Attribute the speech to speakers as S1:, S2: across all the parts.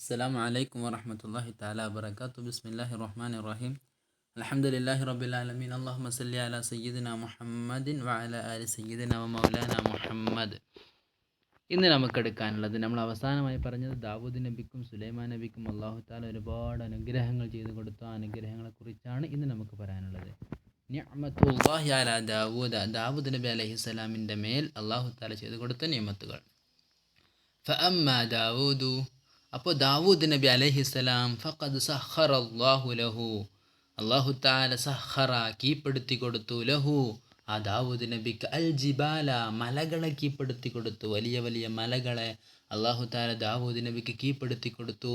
S1: السلام عليكم ورحمة الله تعالى وبركاته. بسم الله الرحمن الرحيم. الحمد لله رب العالمين. اللهم صل على سيدنا محمد وعلى آل سيدنا ومولانا മുഹമ്മദ്. ഇന്ന് നമുക്കെടുക്കാനുള്ളത്, നമ്മൾ അവസാനമായി പറഞ്ഞത് ദാവൂദ് നബിക്കും സുലൈമാൻ നബിക്കും അള്ളാഹു താല ഒരുപാട് അനുഗ്രഹങ്ങൾ ചെയ്തു കൊടുത്ത അനുഗ്രഹങ്ങളെക്കുറിച്ചാണ് ഇന്ന് നമുക്ക് പറയാനുള്ളത്. നിഅമത്തുല്ലാഹി അലാ ദാവൂദ് നബി അലൈഹിസ്സലാമിൻ്റെ മേൽ അള്ളാഹു താല ചെയ്തു കൊടുത്ത നിയമത്തുകൾ. ഫഅമ്മാ ദാവൂദു, അപ്പോൾ ദാവൂദ് നബി അലൈഹിസ്സലാം ഫഖദ് സഖറ അല്ലാഹു ലഹു, അള്ളാഹു താല സഖറ കീഴ്പ്പെടുത്തി കൊടുത്തു, ലഹു ആ ദാവൂദ് നബിക്ക്, അൽ ജിബാല മലകളെ കീഴ്പ്പെടുത്തി കൊടുത്തു. വലിയ വലിയ മലകളെ അള്ളാഹു താല ദാവൂദ് നബിക്ക് കീഴ്പ്പെടുത്തി കൊടുത്തു.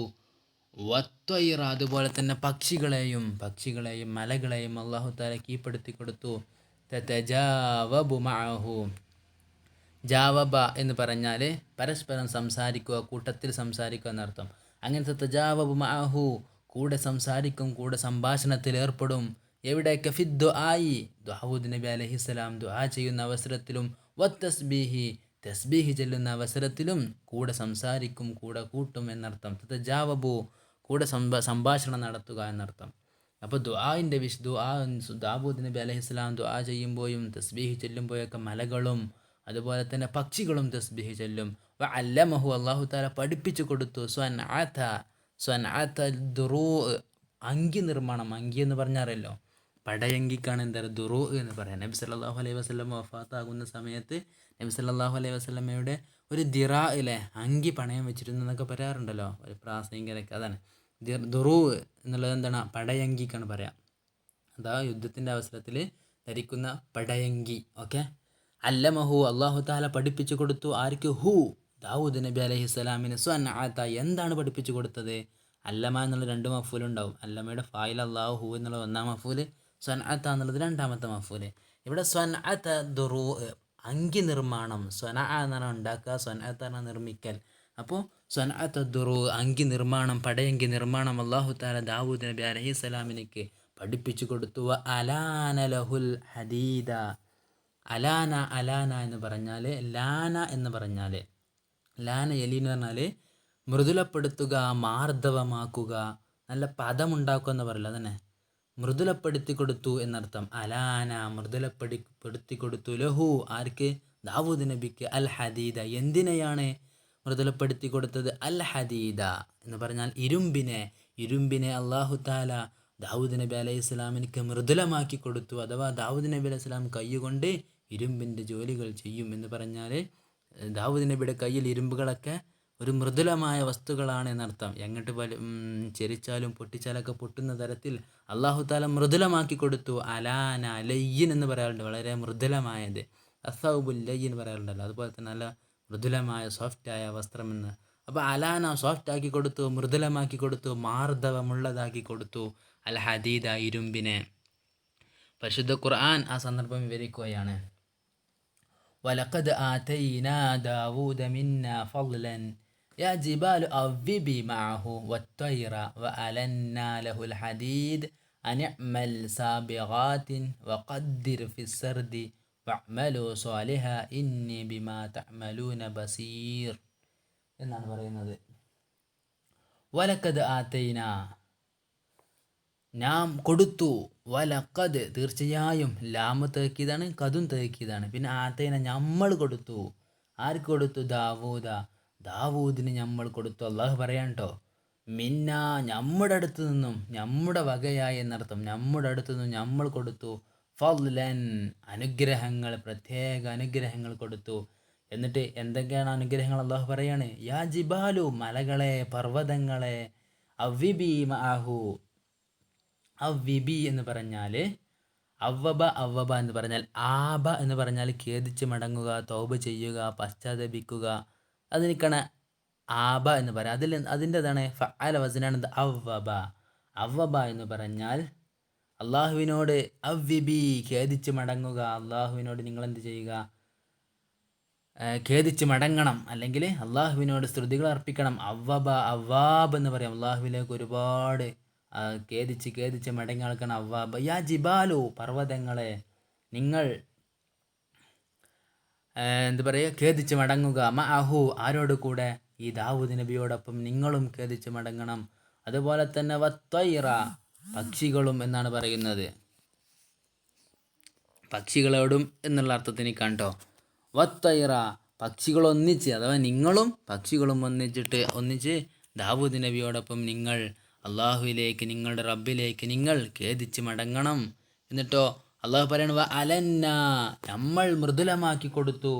S1: വത്വൈറ അതുപോലെ തന്നെ പക്ഷികളെയും മലകളെയും അള്ളാഹു താല കീഴ്പ്പെടുത്തി കൊടുത്തു. തതജാവബു മഅഹു, ജാവബ എന്ന് പറഞ്ഞാൽ പരസ്പരം സംസാരിക്കുക, കൂട്ടത്തിൽ സംസാരിക്കുക എന്നർത്ഥം. അങ്ങനത്തെ തജാവബു മഅഹു, കൂടെ സംസാരിക്കും, കൂടെ സംഭാഷണത്തിൽ ഏർപ്പെടും. എവിടെയൊക്കെ ഫിദ്ദുആയി, ദാവൂദ് നബി അലൈഹിസ്സലാം ദുആ ചെയ്യുന്ന അവസരത്തിലും, വത്തസ്ബീഹി തസ്ബീഹി ചെല്ലുന്ന അവസരത്തിലും കൂടെ സംസാരിക്കും, കൂടെ കൂട്ടും എന്നർത്ഥം. തജാവബു കൂടെ സംഭാഷണം നടത്തുക എന്നർത്ഥം. അപ്പോൾ ദുആൻ്റെ ദാവൂദ് നബി അലൈഹിസ്സലാം ദുആ ചെയ്യുമ്പോഴും തസ്ബീഹി ചെല്ലുമ്പോഴൊക്കെ മലകളും അതുപോലെ തന്നെ പക്ഷികളും തസ്ബീഹ് ചൊല്ലും. വഅല്ലമഹു അല്ലാഹു തആല പഠിപ്പിച്ചു കൊടുത്തു. സ്വൻഅത ദുറൂ, അങ്കി നിർമ്മാണം. അങ്കി എന്ന് പറഞ്ഞാറല്ലോ, പടയങ്കിക്കാണ് എന്താ ദുറൂ എന്ന് പറയാം. നബി സല്ലല്ലാഹു അലൈഹി വസല്ലം വഫാത്താകുന്ന സമയത്ത് നബി സല്ലല്ലാഹു അലൈഹി വസല്ലമയുടെ ഒരു ദിറാഇലെ അങ്കി പണയം വെച്ചിരുന്നു എന്നൊക്കെ പറയാറുണ്ടല്ലോ ഒരു പ്രാസംഗികരൊക്കെ. അതാണ് ദുറൂ എന്നുള്ളത്. എന്താണ്? പടയങ്കിക്കാണ് പറയാം. അതാ യുദ്ധത്തിൻ്റെ അവസരത്തിൽ ധരിക്കുന്ന പടയങ്കി. ഓക്കെ. അല്ലമഹു അള്ളാഹു താല പഠിപ്പിച്ചു കൊടുത്തു. ആർക്ക്? ഹു ദാവൂദ് നബി അലൈഹിസ്സലാമിന്. സ്വൻഅത എന്താണ് പഠിപ്പിച്ചു കൊടുത്തത്? അല്ലമ എന്നുള്ള 2 മഫൂലുണ്ടാവും. അല്ലമയുടെ ഫായിൽ അള്ളാഹു, ഹു എന്നുള്ള 1-ാം മഫൂല്, സ്വൻഅത എന്നുള്ളത് 2-ാമത്തെ മഫൂല്. ഇവിടെ സ്വൻഅത ദുറൂ, അങ്കി നിർമ്മാണം. സ്വനഅ എന്നാണ് ഉണ്ടാക്കുക, സ്വൻഅത എന്നാണ് നിർമ്മിക്കൽ. അപ്പോൾ സ്വൻഅത ദുറൂ, അങ്കി നിർമ്മാണം, പടയങ്കി നിർമ്മാണം അള്ളാഹു താല ദാവൂദ് നബി അലൈഹിസ്സലാമിനിക്ക് പഠിപ്പിച്ചു കൊടുത്തു. അലാന ലഹുൽ ഹദീദ, അലാന എന്ന് പറഞ്ഞാൽ, ലാന എന്ന് പറഞ്ഞാൽ, ലാന എലി എന്ന് പറഞ്ഞാൽ മൃദുലപ്പെടുത്തുക, മാർദ്ദവമാക്കുക, നല്ല പദമുണ്ടാക്കുക എന്ന് പറയില്ല, അതന്നെ മൃദുലപ്പെടുത്തി കൊടുത്തു എന്നർത്ഥം. അലാന മൃദുലപ്പെടുത്തി കൊടുത്തു. ലഹു ആർക്ക്? ദാവൂദ് നബിക്ക്. അൽ ഹദീദ എന്തിനെയാണ് മൃദുലപ്പെടുത്തി കൊടുത്തത്? അൽ ഹദീദ എന്ന് പറഞ്ഞാൽ ഇരുമ്പിനെ അള്ളാഹു താല ദാവൂദ് നബി അലൈഹി സ്വലാമിനിക്ക് മൃദുലമാക്കി കൊടുത്തു. അഥവാ ദാവൂദ് നബി അലൈഹി സ്വലാം കൈകൊണ്ട് ഇരുമ്പിൻ്റെ ജോലികൾ ചെയ്യും എന്ന് പറഞ്ഞാൽ, ദാവൂദ് നബിയുടെ കയ്യിൽ ഇരുമ്പുകളൊക്കെ ഒരു മൃദുലമായ വസ്തുക്കളാണ് എന്നർത്ഥം. എങ്ങോട്ട് ചെരിച്ചാലും പൊട്ടിച്ചാലൊക്കെ പൊട്ടുന്ന തരത്തിൽ അള്ളാഹു താല മൃദുലമാക്കി കൊടുത്തു. അലാന ലയ്യൻ എന്ന് പറയാറുണ്ട്, വളരെ മൃദുലമായത്. അസൗബുൽ ലയ്യൻ പറയാറുണ്ടല്ലോ, അതുപോലെ തന്നെ നല്ല മൃദുലമായ സോഫ്റ്റായ വസ്ത്രമെന്ന്. അപ്പോൾ അലാന സോഫ്റ്റാക്കി കൊടുത്തു, മൃദുലമാക്കി കൊടുത്തു, മാർദ്ദവമുള്ളതാക്കി കൊടുത്തു. അൽ ഹദീദ ഇരുമ്പിനെ. പരിശുദ്ധ ഖുർആൻ ആ സന്ദർഭം വിവരിക്കുകയാണ്. വലഖദ് ആതൈനാ ദാവൂദ മിന്നാ ഫളൻ യാ ജിബാലു അവ്വിബി മഅഹു വത്തൈറ വഅലന്നാ ലഹുൽ ഹദീദ് അനിഅമൽ സാബിഗാത്തിൻ വഖദ്ദിർ ഫിസ്സർദി വഅമലു സ്വാലിഹാ ഇന്നി ബിമാ തഅമലൂന ബസീർ എന്നാണ് പറയുന്നത്. വലഖദ് ആതൈനാ നാം കൊടുത്തു, വലഖദ് തീർച്ചയായും, ലാമ് തേക്കീതാണ്, കതും തേക്കീതാണ്. പിന്നെ ആതൈന നമ്മൾ കൊടുത്തു. ആർക്ക് കൊടുത്തു? ദാവൂദിന് നമ്മൾ കൊടുത്തു. അള്ളാഹു പറയാൻ കേട്ടോ, മിന്ന നമ്മുടെ അടുത്ത് നിന്നും, നമ്മുടെ വകയായി എന്നർത്ഥം. നമ്മുടെ അടുത്ത് നിന്നും നമ്മൾ കൊടുത്തു. ഫളൻ അനുഗ്രഹങ്ങൾ, പ്രത്യേക അനുഗ്രഹങ്ങൾ കൊടുത്തു. എന്നിട്ട് എന്തൊക്കെയാണ് അനുഗ്രഹങ്ങൾ അള്ളാഹു പറയാണ്? യാ ജിബാലു മലകളെ, പർവ്വതങ്ങളെ, അവ്വിബി മഅഹു, അവ്വിബി എന്ന് പറഞ്ഞാൽ അവബ എന്ന് പറഞ്ഞാൽ, ആബ എന്ന് പറഞ്ഞാൽ ഖേദിച്ച് മടങ്ങുക, തൗബ ചെയ്യുക, പശ്ചാത്തപിക്കുക, അതിനൊക്കെയാണ് ആബ എന്ന് പറയാം. അതിൻ്റെതാണ് ഫഅല വസ്നാണ് അവബ എന്ന് പറഞ്ഞാൽ അള്ളാഹുവിനോട്, അവ്വിബി ഖേദിച്ച് മടങ്ങുക, അള്ളാഹുവിനോട് നിങ്ങളെന്ത് ചെയ്യുക? ഖേദിച്ച് മടങ്ങണം, അല്ലെങ്കിൽ അള്ളാഹുവിനോട് സ്തുതികൾ അർപ്പിക്കണം. അവ്വാബ് എന്ന് പറയാം. അള്ളാഹുവിലേക്ക് ഒരുപാട് ഖേദിച്ച് മടങ്ങി ആൾക്കാണ് അവ്വാബ്. യാ ജിബാലു പർവ്വതങ്ങളെ, നിങ്ങൾ എന്താ പറയുക? ഖേദിച്ച് മടങ്ങുക. മഅഹു ആരോട് കൂടെ? ഈ ദാവൂദ് നബിയോടൊപ്പം നിങ്ങളും ഖേദിച്ച് മടങ്ങണം. അതുപോലെ തന്നെ വത്വൈറ, പക്ഷികളും എന്നാണ് പറയുന്നത്. പക്ഷികളോടും എന്നുള്ള അർത്ഥത്തിന് കണ്ടോ. വത്വൈറ, പക്ഷികളൊന്നിച്ച്, അഥവാ നിങ്ങളും പക്ഷികളും ഒന്നിച്ച് ദാവൂദ് നബിയോടൊപ്പം നിങ്ങൾ അള്ളാഹുവിലേക്ക്, നിങ്ങളുടെ റബ്ബിലേക്ക് നിങ്ങൾ ഖേദിച്ച് മടങ്ങണം. എന്നിട്ടോ അള്ളാഹു പറയണ അലന്ന, നമ്മൾ മൃദുലമാക്കി കൊടുത്തു,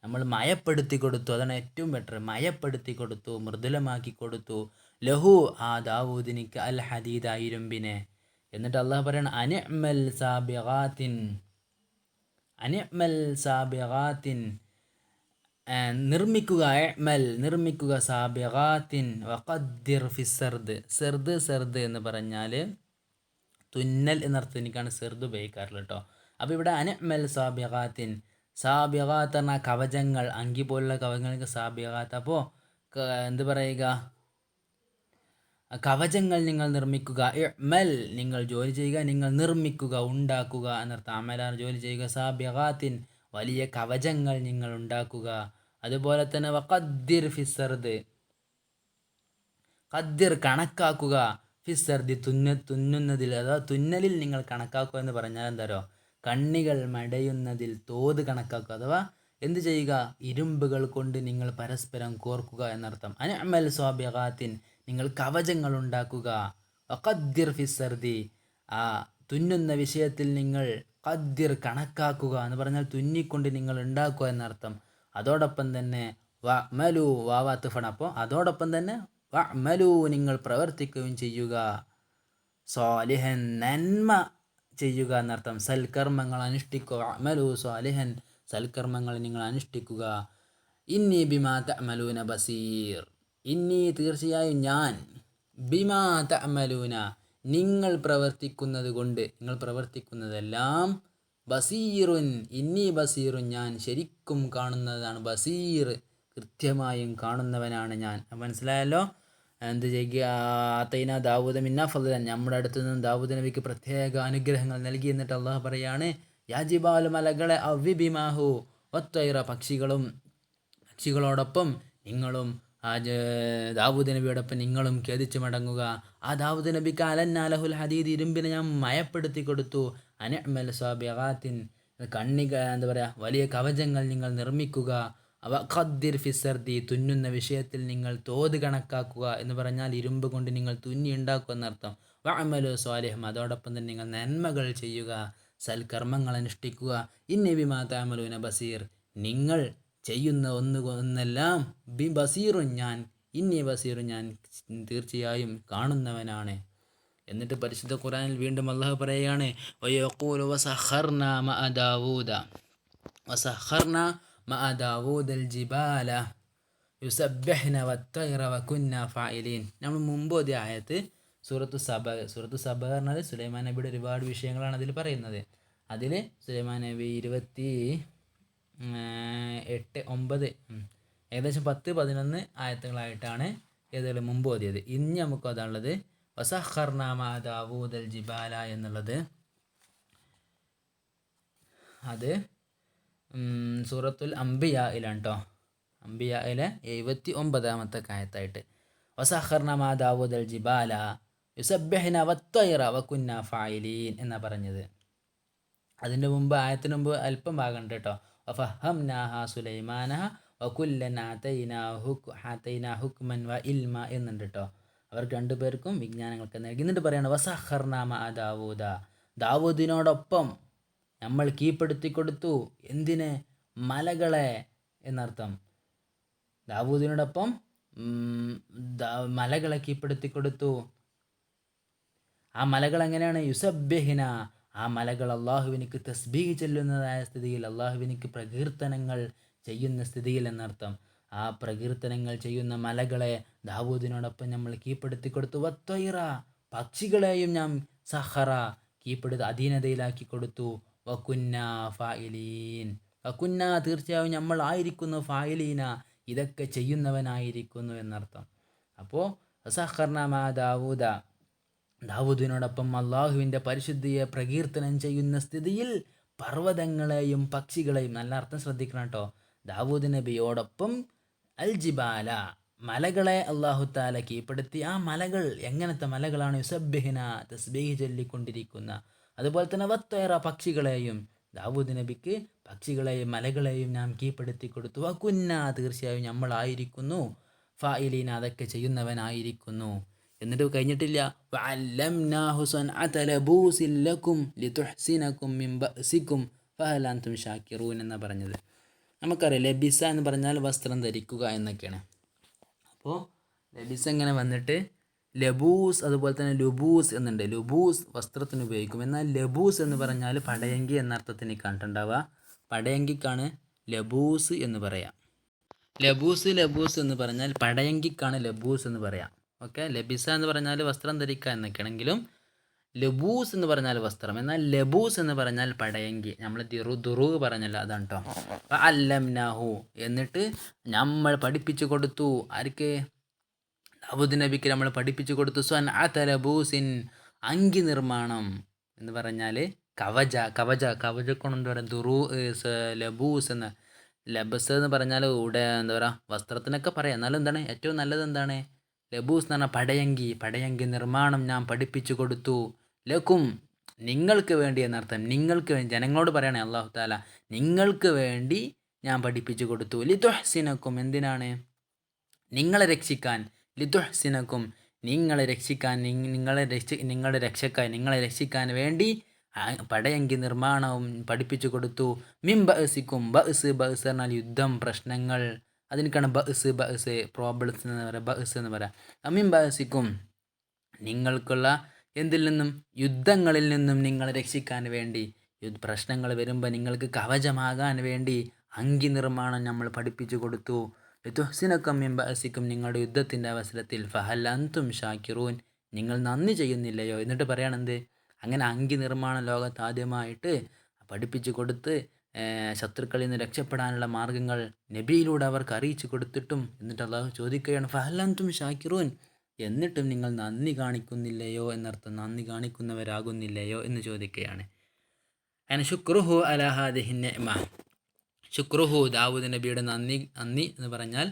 S1: നമ്മൾ മയപ്പെടുത്തി കൊടുത്തു. അതാണ് ഏറ്റവും ബെറ്റർ. മയപ്പെടുത്തി കൊടുത്തു, മൃദുലമാക്കി കൊടുത്തു. ലഹു, ആ ദാവൂദിനിക്ക്, അൽ ഹദീദ, ഇരുമ്പിനെ. എന്നിട്ട് അള്ളാഹു പറയണ അനിഅ്മൽ സാബിഗാത്തിൻ, അനിഅ്മൽ സാബിഗാത്തിൻ, നിർമ്മിക്കുക സാബിഗാത്തിൻ വഖദ്ദിർ ഫിസ്സർദ്. സെർദ് എന്ന് പറഞ്ഞാൽ തുന്നൽ എന്നർത്ഥത്തിനിക്കാണ് സെർദ് ഉപയോഗിക്കാറുള്ളത് കേട്ടോ. അപ്പോൾ ഇവിടെ അനിഅ്മൽ സാബിഗാത്തിൻ, സാബിഗാത്ത് പറഞ്ഞാൽ കവചങ്ങൾ, അങ്കി പോലുള്ള കവചങ്ങൾക്ക് സാബിഗാത്ത്. അപ്പോൾ എന്ത് പറയുക, കവചങ്ങൾ നിങ്ങൾ നിർമ്മിക്കുക. ഇഅ്മൽ, നിങ്ങൾ ജോലി ചെയ്യുക, നിങ്ങൾ നിർമ്മിക്കുക, ഉണ്ടാക്കുക എന്നർത്ഥം. അമലാണ് ജോലി ചെയ്യുക. സാബിഗാത്തിൻ, വലിയ കവചങ്ങൾ നിങ്ങൾ ഉണ്ടാക്കുക. അതുപോലെ തന്നെ വഖദ്ദിർ ഫിസ്സർദ്, ഖദ്ദിർ, കണക്കാക്കുക. ഫിസ്സർദി, തുന്നുന്നതിൽ, അഥവാ തുന്നലിൽ നിങ്ങൾ കണക്കാക്കുക എന്ന് പറഞ്ഞാൽ എന്താരോ, കണ്ണികൾ മടയുന്നതിൽ തോത് കണക്കാക്കുക. അഥവാ എന്ത് ചെയ്യുക, ഇരുമ്പുകൾ കൊണ്ട് നിങ്ങൾ പരസ്പരം കോർക്കുക എന്നർത്ഥം. അനിഅ്മൽ സാബിഗാത്തിൻ, നിങ്ങൾ കവചങ്ങൾ ഉണ്ടാക്കുക. വഖദ്ദിർ ഫിസ്സർദി, ആ തുന്നുന്ന വിഷയത്തിൽ നിങ്ങൾ ഖദ്ദിർ, കണക്കാക്കുക എന്ന് പറഞ്ഞാൽ തുന്നിക്കൊണ്ട് നിങ്ങൾ ഉണ്ടാക്കുക എന്നർത്ഥം. അതോടൊപ്പം തന്നെ വഅ്മലു, വാവാത്തുഫണ്. അപ്പോൾ അതോടൊപ്പം തന്നെ വഅ്മലു, നിങ്ങൾ പ്രവർത്തിക്കുകയും ചെയ്യുക. സ്വാലിഹൻ, നന്മ ചെയ്യുക എന്നർത്ഥം. സൽക്കർമ്മങ്ങൾ അനുഷ്ഠിക്കുക. വഅ്മലു സ്വാലിഹൻ, സൽക്കർമ്മങ്ങൾ നിങ്ങൾ അനുഷ്ഠിക്കുക. ഇന്നി ബിമാ തഅമലൂന ബസീർ, ഇന്നി, തീർച്ചയായും ഞാൻ, ബിമാ തഅമലൂന, നിങ്ങൾ പ്രവർത്തിക്കുന്നത് കൊണ്ട്, നിങ്ങൾ പ്രവർത്തിക്കുന്നതെല്ലാം, ബസീറുൻ, ഇന്നി ബസീറുൻ, ഞാൻ ശരിക്കും കാണുന്നതാണ്. ബസീർ, കൃത്യമായും കാണുന്നവനാണ് ഞാൻ. മനസ്സിലായല്ലോ. എന്ത് ചെയ്യുക, ആതൈന ദാവൂദ മിന്നാ ഫദ്ലൻ, നമ്മുടെ അടുത്തു നിന്നും ദാവൂദ് നബിക്ക് പ്രത്യേക അനുഗ്രഹങ്ങൾ നൽകി. എന്നിട്ട് അള്ളാഹു പറയാണ്, യാജിബാലു, മലകളെ, അവ്വി ബിമാഹു വത്വൈറ, പക്ഷികളോടൊപ്പം നിങ്ങളും, ആ ദാവൂദ് നബിയോടൊപ്പം നിങ്ങളും ഖേദിച്ച് മടങ്ങുക. ആ ദാവൂദ് നബിക്ക് അലന്നാ ലഹുൽ ഹദീദ്, ഇരുമ്പിനെ ഞാൻ മയപ്പെടുത്തി കൊടുത്തു. അനിഅ്മൽ സാബിഗാത്തിൻ, എന്താ പറയുക, വലിയ കവചങ്ങൾ നിങ്ങൾ നിർമ്മിക്കുക. വഖദ്ദിർ ഫിസ്സർദി, തുന്നുന്ന വിഷയത്തിൽ നിങ്ങൾ തോത് കണക്കാക്കുക എന്ന് പറഞ്ഞാൽ ഇരുമ്പ് കൊണ്ട് നിങ്ങൾ തുന്നി ഉണ്ടാക്കുക എന്നർത്ഥം. വഅ്മലു സ്വാലിഹം, അതോടൊപ്പം തന്നെ നിങ്ങൾ നന്മകൾ ചെയ്യുക, സൽക്കർമ്മങ്ങൾ അനുഷ്ഠിക്കുക. ഇന്നി ബിമാ തഅമലൂന ബസീർ, നിങ്ങൾ ചെയ്യുന്ന ഒന്നെല്ലാം, ബസീറുൻ, ഞാൻ, ഇന്നി ബസീറുൻ, ഞാൻ തീർച്ചയായും കാണുന്നവനാണ്. എന്നിട്ട് പരിശുദ്ധ ഖുർആനിൽ വീണ്ടും അല്ലാഹു പറയുകയാണ്, വയഖൂലു വസഖർനാ മഅ ദാവൂദൽ ജിബാല യുസബ്ബിഹ്ന വത്തൈറ വകുന്നാ ഫാഇലീൻ. നമ്മൾ മുമ്പ് ഓതിയ ആയത്ത് സൂറത്തു സബ പറഞ്ഞാൽ സുലൈമാൻ നബിയുടെ ഒരുപാട് വിഷയങ്ങളാണ് അതിൽ പറയുന്നത്. അതിൽ സുലൈമാൻ നബി 28-9 ഏകദേശം 10-11 ആയത്തുകളായിട്ടാണ് ഏതെങ്കിലും മുമ്പ് ഓതിയത്. ഇനി നമുക്ക് അതാണുള്ളത് വസഖർനാ മഅ ദാവൂദൽ ജിബാല എന്നുള്ളത്. അത് സൂറത്തുൽ അംബിയായിലാണ് കേട്ടോ. അംബിയായിലെ 79-ാമത്തെ ആയത്തായിട്ട് വസഖർനാ മഅ ദാവൂദൽ ജിബാല യുസബ്ബിഹ്ന വത്തൈറ വകുന്നാ ഫാഇലീൻ എന്നാണ് പറഞ്ഞത്. അതിൻ്റെ മുമ്പ്, ആയത്തിന് മുമ്പ് അല്പം ഭാഗമുണ്ട് കേട്ടോ. വഫഹംനാഹാ സുലൈമാനഹ വകുല്ലൻ ആതൈനാ ഹുക്മൻ വ ഇൽമ എന്നുണ്ട് കേട്ടോ. അവർക്ക് രണ്ടുപേർക്കും വിജ്ഞാനങ്ങൾക്ക് നൽകി. എന്നിട്ട് പറയണം വസഖർനാ മഅ ദാവൂദ, ദാവൂദിനോടൊപ്പം നമ്മൾ കീഴ്പ്പെടുത്തി കൊടുത്തു. എന്തിന്? മലകളെ എന്നർത്ഥം. ദാവൂദിനോടൊപ്പം മലകളെ കീഴ്പ്പെടുത്തി കൊടുത്തു. ആ മലകൾ എങ്ങനെയാണ്? യുസബ്ബിഹ്ന, ആ മലകൾ അള്ളാഹുവിനിക്ക് തസ്ബീഹ് ചെല്ലുന്നതായ സ്ഥിതിയിൽ, അള്ളാഹുവിനിക്ക് പ്രകീർത്തനങ്ങൾ ചെയ്യുന്ന സ്ഥിതിയിൽ എന്നർത്ഥം. ആ പ്രകീർത്തനങ്ങൾ ചെയ്യുന്ന മലകളെ ദാവൂദിനോടൊപ്പം നമ്മൾ കീഴ്പ്പെടുത്തി കൊടുത്തു. വത്വൈറ, പക്ഷികളെയും ഞാൻ സഹറ, കീഴ്പ്പെടുത്തി അധീനതയിലാക്കി കൊടുത്തു. വകുന്നാ ഫാഇലീൻ, വകുന്നാ, തീർച്ചയായും നമ്മൾ ആയിരിക്കുന്നു, ഫായിലീന, ഇതൊക്കെ ചെയ്യുന്നവനായിരിക്കുന്നു എന്നർത്ഥം. അപ്പോൾ സഖർനാ മഅ ദാവൂദ, ദാവൂദിനോടൊപ്പം അള്ളാഹുവിൻ്റെ പരിശുദ്ധിയെ പ്രകീർത്തനം ചെയ്യുന്ന സ്ഥിതിയിൽ പർവ്വതങ്ങളെയും പക്ഷികളെയും, നല്ല അർത്ഥം ശ്രദ്ധിക്കണം കേട്ടോ. ദാവൂദ് നബിയോടൊപ്പം അൽ ജിബാല, മലകളെ അള്ളാഹു താല കീഴ്പ്പെടുത്തി. ആ മലകൾ എങ്ങനത്തെ മലകളാണ്? യുസബ്ബിഹിന, തസ്ബീഹ് ചൊല്ലിക്കൊണ്ടിരിക്കുന്ന. അതുപോലെ തന്നെ വത്തൈറ, പക്ഷികളെയും. ദാവൂദ് നബിക്ക് പക്ഷികളെയും മലകളെയും നാം കീഴ്പ്പെടുത്തി കൊടുത്തു. വകുന്ന, തീർച്ചയായും നമ്മളായിരിക്കുന്നു. ഫായിലീന, അതൊക്കെ ചെയ്യുന്നവനായിരിക്കുന്നു. എന്നിട്ട് കഴിഞ്ഞിട്ടില്ല. വഅല്ലംനാഹു സൻഅത ലബൂസിൻ ലക്കും ലിതുഹ്സിനകും മിൻ ബഅസികും ഫഹൽ അൻതും ഷാക്കിറൂൻ എന്നാണ് പറഞ്ഞത്. നമുക്കറിയാം ലബിസ എന്ന് പറഞ്ഞാൽ വസ്ത്രം ധരിക്കുക എന്നൊക്കെയാണ്. അപ്പോൾ ലബിസ ഇങ്ങനെ വന്നിട്ട് ലബൂസ്, അതുപോലെ തന്നെ ലുബൂസ് എന്നുണ്ട്. ലുബൂസ് വസ്ത്രത്തിന് ഉപയോഗിക്കും. എന്നാൽ ലബൂസ് എന്ന് പറഞ്ഞാൽ പടയങ്കി എന്ന അർത്ഥത്തിന് കണ്ടിട്ടുണ്ടാവുക. പടയങ്കിക്കാണ് ലബൂസ് എന്ന് പറയാം. ലബൂസ് എന്ന് പറഞ്ഞാൽ പടയങ്കിക്കാണ് ലബൂസ് എന്ന് പറയാം. ഓക്കെ, ലബിസ എന്ന് പറഞ്ഞാൽ വസ്ത്രം ധരിക്കുക എന്നൊക്കെയാണെങ്കിലും ലബൂസ് എന്ന് പറഞ്ഞാൽ വസ്ത്രം, എന്നാൽ ലബൂസ് എന്ന് പറഞ്ഞാൽ പടയങ്കി. നമ്മൾ ദുറു പറഞ്ഞല്ലോ, അതാണ് കേട്ടോ. അല്ലംനാഹു, എന്നിട്ട് നമ്മൾ പഠിപ്പിച്ചു കൊടുത്തു. ആർക്ക്? ദാവൂദ് നബിക്ക് നമ്മൾ പഠിപ്പിച്ചു കൊടുത്തു. സൻഅത ലബൂസിൻ, അങ്കി നിർമ്മാണം എന്ന് പറഞ്ഞാൽ കവചക്കൊണ്ട് എന്താ പറയുക? ദുറു ലബൂസ് എന്ന്. ലബസ് എന്ന് പറഞ്ഞാൽ ഇവിടെ എന്താ പറയുക, വസ്ത്രത്തിനൊക്കെ പറയാം. എന്നാലും എന്താണ് ഏറ്റവും നല്ലത്? എന്താണ്? ലബൂസ് എന്ന് പറഞ്ഞാൽ പടയങ്കി നിർമ്മാണം ഞാൻ പഠിപ്പിച്ചു കൊടുത്തു. ലക്കും, നിങ്ങൾക്ക് വേണ്ടി എന്നർത്ഥം. നിങ്ങൾക്ക് വേണ്ടി, ജനങ്ങളോട് പറയണേ അല്ലാഹു തആല, നിങ്ങൾക്ക് വേണ്ടി ഞാൻ പഠിപ്പിച്ചു കൊടുത്തു. ലിതുഹ്സിനക്കും, എന്തിനാണ്? നിങ്ങളെ രക്ഷിക്കാൻ. ലിതുഹ്സിനക്കും, നിങ്ങളെ രക്ഷിക്കാൻ, നിങ്ങളുടെ രക്ഷക്കായി, നിങ്ങളെ രക്ഷിക്കാൻ വേണ്ടി പടയങ്കി നിർമ്മാണവും പഠിപ്പിച്ചു കൊടുത്തു. മിൻ ബഅസിക്കും, ബഅസ് പറഞ്ഞാൽ യുദ്ധം, പ്രശ്നങ്ങൾ, അതിനൊക്കെയാണ് ബഅസ് പ്രോബ്ലംസ് എന്ന് പറയുക, ബഅസ് എന്ന് പറയാം. മിൻ ബഅസിക്കും, നിങ്ങൾക്കുള്ള എന്തിൽ നിന്നും? യുദ്ധങ്ങളിൽ നിന്നും നിങ്ങളെ രക്ഷിക്കാൻ വേണ്ടി. പ്രശ്നങ്ങൾ വരുമ്പോൾ നിങ്ങൾക്ക് കവചമാകാൻ വേണ്ടി അങ്കി നിർമ്മാണം നമ്മൾ പഠിപ്പിച്ചു കൊടുത്തു. ലിതുഹ്സിനക്കും മിൻ ബഅസിക്കും, നിങ്ങളുടെ യുദ്ധത്തിൻ്റെ അവസരത്തിൽ. ഫഹൽ അൻതും ഷാക്കിറൂൻ, നിങ്ങൾ നന്ദി ചെയ്യുന്നില്ലയോ? എന്നിട്ട് പറയണെന്ത്? അങ്ങനെ അങ്കി നിർമ്മാണം ലോകത്ത് ആദ്യമായിട്ട് പഠിപ്പിച്ചു കൊടുത്ത് ശത്രുക്കളിൽ നിന്ന് രക്ഷപ്പെടാനുള്ള മാർഗങ്ങൾ നബിയിലൂടെ അവർക്ക് അറിയിച്ചു കൊടുത്തിട്ടും എന്നിട്ട് അള്ളാഹു ചോദിക്കുകയാണ്, ഫഹൽ അൻതും ഷാക്കിറൂൻ, എന്നിട്ടും നിങ്ങൾ നന്ദി കാണിക്കുന്നില്ലയോ എന്നർത്ഥം. നന്ദി കാണിക്കുന്നവരാകുന്നില്ലയോ എന്ന് ചോദിക്കുകയാണ്. അങ്ങനെ ശുക്രുഹു അലാ ഹാദിഹി നിഅമ, ശുക്രുഹു, ദാവൂദ് നബിയുടെ നന്ദി എന്ന് പറഞ്ഞാൽ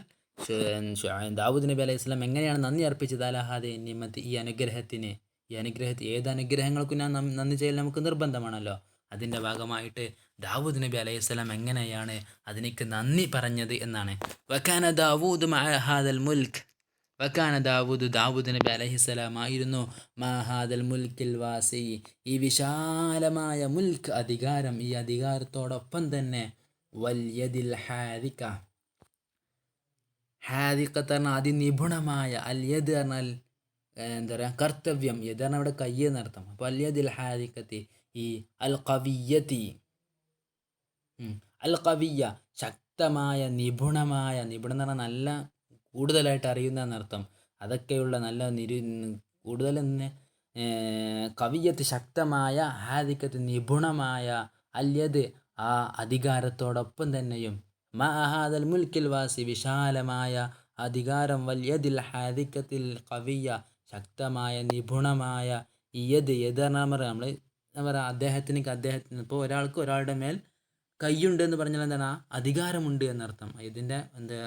S1: ദാവൂദ് നബി അലൈഹി സ്വലാം എങ്ങനെയാണ് നന്ദി അർപ്പിച്ചത്? അലാ ഹാദിഹി നിഅമത്തി, ഈ അനുഗ്രഹത്തിന്. ഏത് അനുഗ്രഹങ്ങൾക്കും ഞാൻ നന്ദി ചെയ്യൽ നമുക്ക് നിർബന്ധമാണല്ലോ. അതിൻ്റെ ഭാഗമായിട്ട് ദാവൂദ് നബി അലൈഹി സ്വലാം എങ്ങനെയാണ് അതിനേക്ക് നന്ദി പറഞ്ഞത് എന്നാണ്. വകാന ദാവൂദ് മഅ ഹാദൽ മുൽക്ക്, വകാന ദാവൂദ് നബി അലൈഹിസ്സലാം ആയിരുന്നു മാ ഹാദൽ മുൽക്കിൽ വാസി, ഈ വിശാലമായ മുൽക്ക്, അധികാരം, ഈ അധികാരത്തോടൊപ്പം തന്നെ വൽയദിൽ ഹാദിക, ഹാദിഖത്ത് പറഞ്ഞാൽ അതിനിപുണമായ, അൽ യദ് പറഞ്ഞാൽ എന്താ പറയുക, കർത്തവ്യം, യദ് പറഞ്ഞാൽ അവിടെ കയ്യെന്നർത്ഥം. അപ്പോൾ അൽ യദിൽ ഹാദിഖത്തി, ഈ അൽ ഖവിയ്യത്തി, അൽ ഖവിയ്യ ശക്തമായ, നിപുണമായ, നിപുണം എന്ന് പറഞ്ഞാൽ നല്ല കൂടുതലായിട്ട് അറിയുന്ന എന്നർത്ഥം. അതൊക്കെയുള്ള നല്ല കൂടുതൽ തന്നെ കവിയത്ത് ശക്തമായ, ഹാദിക്കത്ത് നിപുണമായ, അല്യത് ആ അധികാരത്തോടൊപ്പം തന്നെയും, മഹാദൽ മുൽക്കിൽ വാസി വിശാലമായ അധികാരം, വല്യദിൽ ഹാദിക്കത്തിൽ കവിയ ശക്തമായ നിപുണമായ, യദ് പറഞ്ഞാൽ നമ്മൾ എന്താ പറയുക, അദ്ദേഹത്തിന് ഇപ്പോൾ ഒരാളുടെ മേൽ കൈയുണ്ട് എന്ന് പറഞ്ഞാൽ എന്താണ്? അധികാരമുണ്ട് എന്നർത്ഥം. ഇതിൻ്റെ എന്താ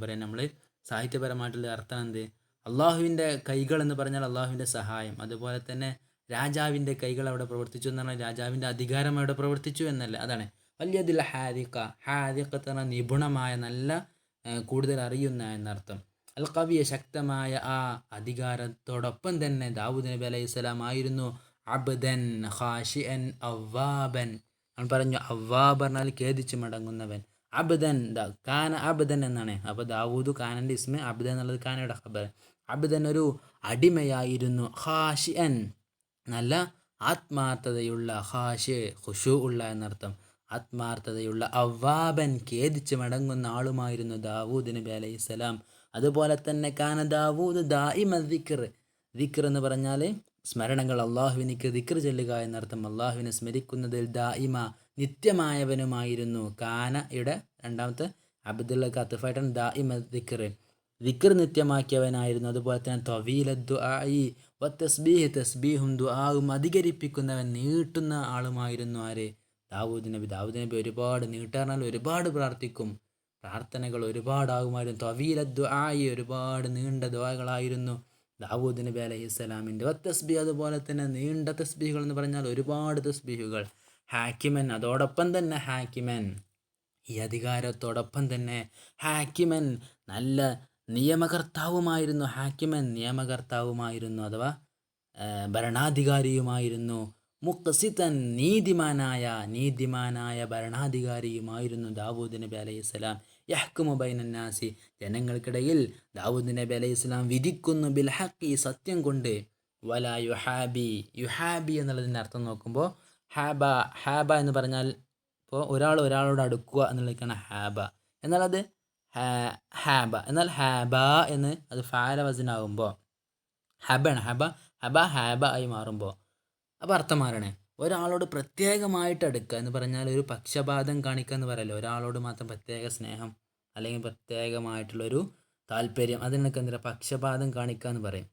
S1: പറയുക, നമ്മൾ സാഹിത്യപരമായിട്ടുള്ള അർത്ഥം എന്ത്? അള്ളാഹുവിൻ്റെ കൈകൾ എന്ന് പറഞ്ഞാൽ അള്ളാഹുവിൻ്റെ സഹായം. അതുപോലെ തന്നെ രാജാവിൻ്റെ കൈകൾ അവിടെ പ്രവർത്തിച്ചു എന്ന് പറഞ്ഞാൽ രാജാവിൻ്റെ അധികാരം അവിടെ പ്രവർത്തിച്ചു എന്നല്ല. അതാണ് വല്യദിൽ ഹാദിഖത്ത് പറഞ്ഞാൽ നിപുണമായ, നല്ല കൂടുതൽ അറിയുന്ന എന്നർത്ഥം. അൽ കവിയ ശക്തമായ ആ അധികാരത്തോടൊപ്പം തന്നെ ദാവൂദ് നബി അലൈഹി സ്വലാം ആയിരുന്നു അബ്ദൻ ഖാശിഅൻ അവ്വാബൻ. അവൻ പറഞ്ഞു അവ്വാബ് പറഞ്ഞാൽ ഖേദിച്ച് മടങ്ങുന്നവൻ. അബ്ദൻ കാന അബ്ദൻ എന്നാണ്. അപ്പോൾ ദാവൂദ് കാനൻ്റെ ഇസ്മ, അബ്ദൻ എന്നുള്ളത് കാനയുടെ ഖബർ. അബ്ദൻ ഒരു അടിമയായിരുന്നു. ഖാശിഅൻ നല്ല ആത്മാർത്ഥതയുള്ള, ഖാശി ഖുശൂ ഉള്ള എന്നർത്ഥം, ആത്മാർത്ഥതയുള്ള. അവ്വാബൻ ഖേദിച്ച് മടങ്ങുന്ന ആളുമായിരുന്നു ദാവൂദ് നബി അലൈഹി സ്വലാം. അതുപോലെ തന്നെ കാന ദാവൂദ് ദായിമ ദിക്ർ, ദിക്ർ എന്ന് പറഞ്ഞാൽ സ്മരണകൾ, അള്ളാഹുവിനിക്ക് ദിക്ർ ചൊല്ലുക എന്നർത്ഥം. അള്ളാഹുവിനെ സ്മരിക്കുന്നതിൽ ദായിമ നിത്യമായവനുമായിരുന്നു. കാനയുടെ രണ്ടാമത്തെ അബ്ദുള്ളക്ക് അത്തുഫായിട്ടാണ് ദായിമ ദിക്ർ, ദിക്ർ നിത്യമാക്കിയവനായിരുന്നു. അതുപോലെ തന്നെ ത്വവീല ദുആഇ വത്തസ്ബീഹ്, തസ്ബീഹും ദുആവും അധികരിപ്പിക്കുന്നവൻ, നീട്ടുന്ന ആളുമായിരുന്നു ആര്? ദാവൂദ് നബി. ദാവൂദ് നബി ഒരുപാട് നീട്ടാറിനാൽ ഒരുപാട് പ്രാർത്ഥിക്കും. പ്രാർത്ഥനകൾ ഒരുപാടാകുമായിരുന്നു. ത്വവീല ദുആഇ, ഒരുപാട് നീണ്ട ദുആകളായിരുന്നു ദാവൂദ് നബി അലൈഹിസ്സലാമിൻ്റെ. തസ്ബീഹ്, അതുപോലെ തന്നെ നീണ്ട തസ്ബീഹുകൾ എന്ന് പറഞ്ഞാൽ ഒരുപാട് തസ്ബീഹുകൾ. ഹാക്കിമൻ, അതോടൊപ്പം തന്നെ ഹാക്കിമൻ, ഈ അധികാരത്തോടൊപ്പം തന്നെ ഹാക്കിമൻ, നല്ല നിയമകർത്താവുമായിരുന്നു. ഹാക്കിമൻ നിയമകർത്താവുമായിരുന്നു, അഥവാ ഭരണാധികാരിയുമായിരുന്നു. മുഖ്സിതൻ, നീതിമാനായ ഭരണാധികാരിയുമായിരുന്നു ദാവൂദ് നബി അലൈഹിസ്സലാം. യഹ്കുമു ബൈനന്നാസി, ജനങ്ങൾക്കിടയിൽ ദാവൂദ് നബി അലൈഹിസ്സലാം വിധിക്കുന്നു. ബിൽ ഹഖി, സത്യം കൊണ്ട്. വലാ യുഹാബി, യുഹാബി എന്നുള്ളതിൻ്റെ അർത്ഥം നോക്കുമ്പോൾ ഹാബ എന്ന് പറഞ്ഞാൽ ഇപ്പോൾ ഒരാളോട് അടുക്കുക എന്നുള്ളതൊക്കെയാണ് ഹാബ. എന്നാൽ അത് ഹാബ, എന്നാൽ ഹാബ എന്ന് അത് ഫാല വസനാകുമ്പോൾ ഹബാണ്. ഹാബ ആയി മാറുമ്പോൾ അപ്പോൾ അർത്ഥം മാറണേ. ഒരാളോട് പ്രത്യേകമായിട്ട് അടുക്കുക എന്ന് പറഞ്ഞാൽ ഒരു പക്ഷപാതം കാണിക്കുക എന്ന് പറയല്ലോ. ഒരാളോട് മാത്രം പ്രത്യേക സ്നേഹം അല്ലെങ്കിൽ പ്രത്യേകമായിട്ടുള്ളൊരു താല്പര്യം, അതിനൊക്കെ എന്താ പക്ഷപാതം കാണിക്കുക എന്ന് പറയും.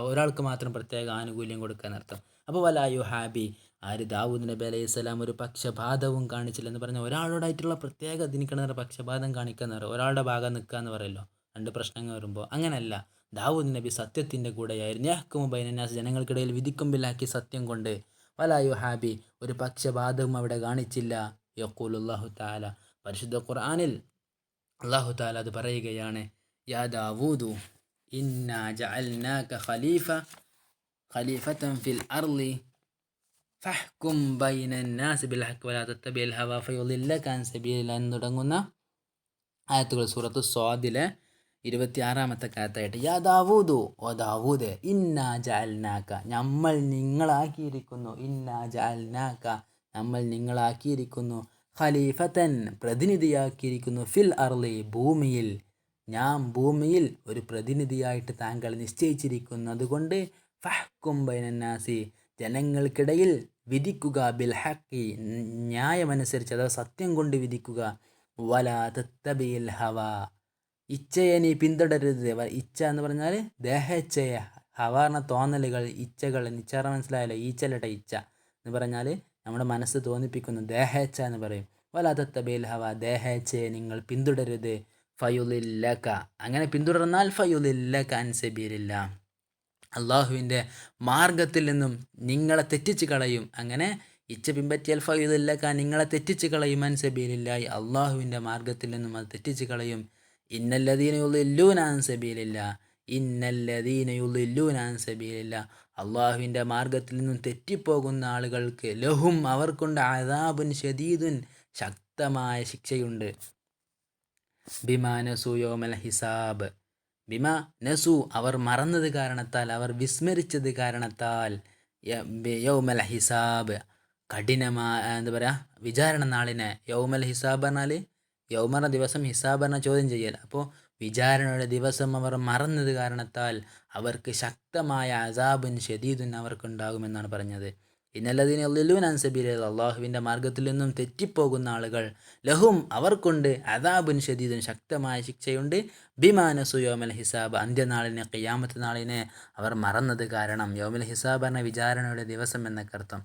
S1: ഒരാൾക്ക് മാത്രം പ്രത്യേക ആനുകൂല്യം കൊടുക്കുക എന്നർത്ഥം. അപ്പോൾ വലാ യുഹാബി, ആര് ദാവൂദ് നബി അലൈഹി സ്വലാം ഒരു പക്ഷപാതവും കാണിച്ചില്ല എന്ന് പറഞ്ഞാൽ ഒരാളോടായിട്ടുള്ള പ്രത്യേക ഇതിനിക്കണ പക്ഷപാതം കാണിക്കുക എന്ന് പറയും. ഒരാളുടെ ഭാഗം നിൽക്കുക എന്ന് പറയല്ലോ, രണ്ട് പ്രശ്നങ്ങൾ വരുമ്പോൾ. അങ്ങനെയല്ല, ദാവൂദ് നബി സത്യത്തിൻ്റെ കൂടെയായിരുന്നു. യഹ്കുമു ബൈനന്നാസ്, ജനങ്ങൾക്കിടയിൽ വിധിക്കും ബില്ലാക്കി, സത്യം കൊണ്ട്. വലാ യുഹാബി, ഒരു പക്ഷപാതവും അവിടെ കാണിച്ചില്ല. യഖൂലുല്ലാഹു തആല, പരിശുദ്ധ ഖുർആനിൽ അല്ലാഹു തആല അത് പറയുകയാണ്. യാ ദാവൂദു ഇന്നാ ജഅൽനാക ഖലീഫതൻ ഫിൽ അർളി ഫഹ്കും ബൈനന്നാസ് ബിൽ ഹഖ് വലാ തത്തബിൽ ഹവാ ഫയുളില്ലക അൻ സബീലില്ലാഹ് എന്ന് തുടങ്ങുന്ന ആയത്തുകൾ സൂറത്ത് സ്വാദിലെ 26-ാമത്തെ ആയത്തായിട്ട്. യാ ദാവൂദു, ഓ ദാവൂദ്, ഇന്നാ ജഅൽനാക, നമ്മൾ നിങ്ങളാക്കിയിരിക്കുന്നു. ഇന്നാ ജഅൽനാക, നമ്മൾ നിങ്ങളാക്കിയിരിക്കുന്നു. ഖലീഫതൻ, പ്രതിനിധിയാക്കിയിരിക്കുന്നു. ഫിൽ അർളി, ഭൂമിയിൽ. ഭൂമിയിൽ ഒരു പ്രതിനിധിയായിട്ട് താങ്കൾ നിശ്ചയിച്ചിരിക്കുന്നു. അതുകൊണ്ട് ഫഹ്കും ബൈനന്നാസി, ജനങ്ങൾക്കിടയിൽ വിധിക്കുക. ബിൽ ഹഖി, ന്യായമനുസരിച്ച്, അഥവാ സത്യം കൊണ്ട് വിധിക്കുക. വലാ തത്തബിൽ ഹവാ, ഇച്ഛയെ നീ പിന്തുടരരുത്. ഇച്ഛ എന്ന് പറഞ്ഞാൽ ദേഹേച്ഛയ, ഹവാർണ തോന്നലുകൾ, ഇച്ഛകൾ. ഇച്ഛ മനസ്സിലായല്ലോ, ഈച്ചലട്ട ഇച്ഛ എന്ന് പറഞ്ഞാൽ നമ്മുടെ മനസ്സ് തോന്നിപ്പിക്കുന്നു, ദേഹേച്ഛ എന്ന് പറയും. വലാ തത്തബിൽ ഹവ, ദേഹേച്ഛയെ നിങ്ങൾ പിന്തുടരുത്. ഫയുളില്ലക, അങ്ങനെ പിന്തുടർന്നാൽ ഫയുളില്ലക അൻ സബീലില്ലാഹ്, അള്ളാഹുവിൻ്റെ മാർഗത്തിൽ നിന്നും നിങ്ങളെ തെറ്റിച്ച് കളയും. അങ്ങനെ ഇച്ഛ പിൻപറ്റിയാൽ ഫയുളില്ലക, നിങ്ങളെ തെറ്റിച്ച് കളയും. അൻ സബീലില്ലാഹി, അള്ളാഹുവിൻ്റെ മാർഗത്തിൽ നിന്നും അത് തെറ്റിച്ച് കളയും. ഇന്നല്ലദീന യുളില്ലൂന അൻ സബീലില്ലാഹ്, ഇന്നല്ലദീന യുളില്ലൂന അൻ സബീലില്ലാഹ്, അള്ളാഹുവിൻ്റെ മാർഗത്തിൽ നിന്നും തെറ്റിപ്പോകുന്ന ആളുകൾക്ക് ലഹും, അവർക്കുണ്ട്, അദാബുൻ ഷദീദുൻ, ശക്തമായ ശിക്ഷയുണ്ട്. ബിമാ നസൂ യൗമൽ ഹിസാബ്, ബിമാ നസൂ, അവർ മറന്നത് കാരണത്താൽ, അവർ വിസ്മരിച്ചത് കാരണത്താൽ. യൗമൽ ഹിസാബ്, കഠിനമായ എന്താ പറയുക, വിചാരണ നാളിനെ. യൗമൽ ഹിസാബ് പറഞ്ഞാൽ യൗമറ ദിവസം, ഹിസാബ് പറഞ്ഞാൽ ചോദ്യം ചെയ്യൽ. അപ്പോൾ വിചാരണയുടെ ദിവസം അവർ മറന്നത് കാരണത്താൽ അവർക്ക് ശക്തമായ അസാബുൻ ഷദീദുൻ അവർക്കുണ്ടാകുമെന്നാണ് പറഞ്ഞത്. ഇന്നല്ലദീന യുളില്ലൂന അൻ സബീലില്ലാഹ്, അള്ളാഹുവിൻ്റെ മാർഗത്തിൽ നിന്നും തെറ്റിപ്പോകുന്ന ആളുകൾ, ലഹും, അവർക്കുണ്ട്, അദാബുൻ ഷദീദുൻ, ശക്തമായ ശിക്ഷയുണ്ട്. ബിമാ നസൂ യൗമൽ ഹിസാബ്, അന്ത്യനാളിനെ, ഖിയാമത്ത് നാളിനെ അവർ മറന്നത് കാരണം. യൗമൽ ഹിസാബ് എന്ന വിചാരണയുടെ ദിവസം എന്നൊക്കെ അർത്ഥം.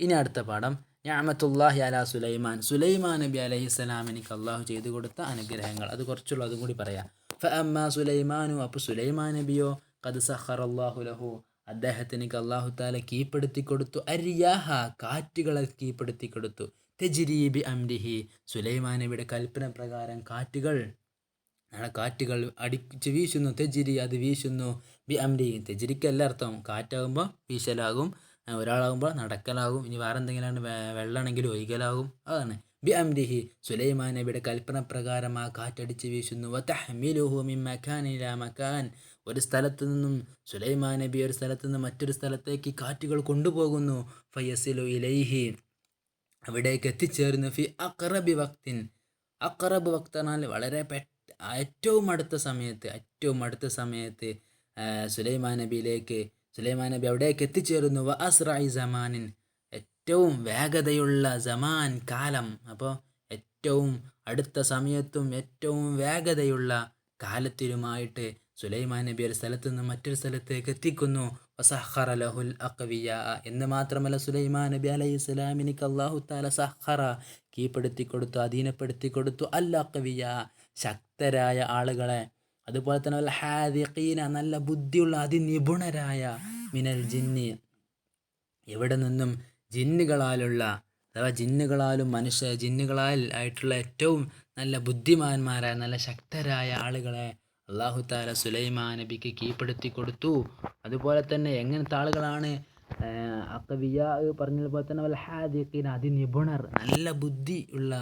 S1: ഇനി അടുത്ത പാഠം, നിഅമത്തുല്ലാഹി അലാ സുലൈമാൻ, സുലൈമാൻ നബി അലൈഹിസ്സലാമിനിക്ക് അള്ളാഹു ചെയ്തു കൊടുത്ത അനുഗ്രഹങ്ങൾ. അത് കുറച്ചുള്ളൂ, അതും കൂടി പറയാം. ഫഅമ്മാ സുലൈമാനു, അപ്പോൾ സുലൈമാൻ നബിയോ, ഖദ് സഖറല്ലാഹു ലഹു, അദ്ദേഹത്തിനേക്ക് അള്ളാഹു താല കീഴ്പ്പെടുത്തി കൊടുത്തു. അരിയാഹ, കാറ്റുകളെ കീഴ്പ്പെടുത്തി കൊടുത്തു. തെജ്രീബി അംരിഹി, സുലൈമാൻ നബിയുടെ കൽപ്പന പ്രകാരം കാറ്റുകൾ അടിച്ച് വീശുന്നു. തെജ്രി, അത് വീശുന്നു. ബി അംരി, തെജ്രിക്കല്ല അർത്ഥം, കാറ്റാകുമ്പോൾ വീശലാകും, ഒരാളാകുമ്പോൾ നടക്കലാകും, ഇനി വേറെ എന്തെങ്കിലും വെള്ളമാണെങ്കിൽ ഒഴുകലാകും, അതാണ്. ബി അംരിഹി, സുലൈമാൻ നബിയുടെ കൽപ്പന പ്രകാരം ആ കാറ്റടിച്ച് വീശുന്നു. വതഹ്മിലുഹു മിൻ മകാൻ ഇലാ മകാൻ, ഒരു സ്ഥലത്തു നിന്നും സുലൈമാൻ നബി ഒരു സ്ഥലത്തു നിന്ന് മറ്റൊരു സ്ഥലത്തേക്ക് കാറ്റുകൾ കൊണ്ടുപോകുന്നു. ഫയസിലു ഇലൈഹി, അവിടേക്ക് എത്തിച്ചേരുന്നു. ഫി അഖറബി വക്തിൻ, അഖറബ് വക്ത് എന്നാൽ വളരെ ഏറ്റവും അടുത്ത സമയത്ത് സുലൈമാൻ നബി അവിടേക്ക് എത്തിച്ചേരുന്നു. വ അസ്റഇ സമാനിൻ, ഏറ്റവും വേഗതയുള്ള സമാൻ, കാലം. അപ്പോൾ ഏറ്റവും അടുത്ത സമയത്തും ഏറ്റവും വേഗതയുള്ള കാലത്തിലുമായിട്ട് സുലൈമാൻ നബി ഒരു സ്ഥലത്ത് നിന്ന് മറ്റൊരു സ്ഥലത്തേക്ക് എത്തിക്കുന്നു. വസഖറ ലഹുൽ അഖ്വിയ എന്ന് മാത്രമല്ല, സുലൈമാൻ നബി അലൈഹി സ്വലാമിനിക്ക് അല്ലാഹു തആല സഖറ കീഴ്പ്പെടുത്തി കൊടുത്തു, അധീനപ്പെടുത്തി കൊടുത്തു അൽ അഖ്വിയ ശക്തരായ ആളുകളെ. അതുപോലെ തന്നെ അൽ ഹാദിഖീന നല്ല ബുദ്ധിയുള്ള അതിനിപുണരായ മിനൽ ജിന്നി എവിടെ നിന്നും ജിന്നുകളാലുള്ള അഥവാ ജിന്നുകളാലും ജിന്നുകളാൽ ആയിട്ടുള്ള ഏറ്റവും നല്ല ബുദ്ധിമാന്മാരായ നല്ല ശക്തരായ ആളുകളെ അല്ലാഹു തആല സുലൈമാൻ നബിക്ക് കീഴ്പ്പെടുത്തി കൊടുത്തു. അതുപോലെ തന്നെ എങ്ങനത്തെ ആളുകളാണ്? അഖ്വിയ പറഞ്ഞതുപോലെ തന്നെ വൽ ഹാദിഖീന അതിനിപുണർ നല്ല ബുദ്ധിയുള്ള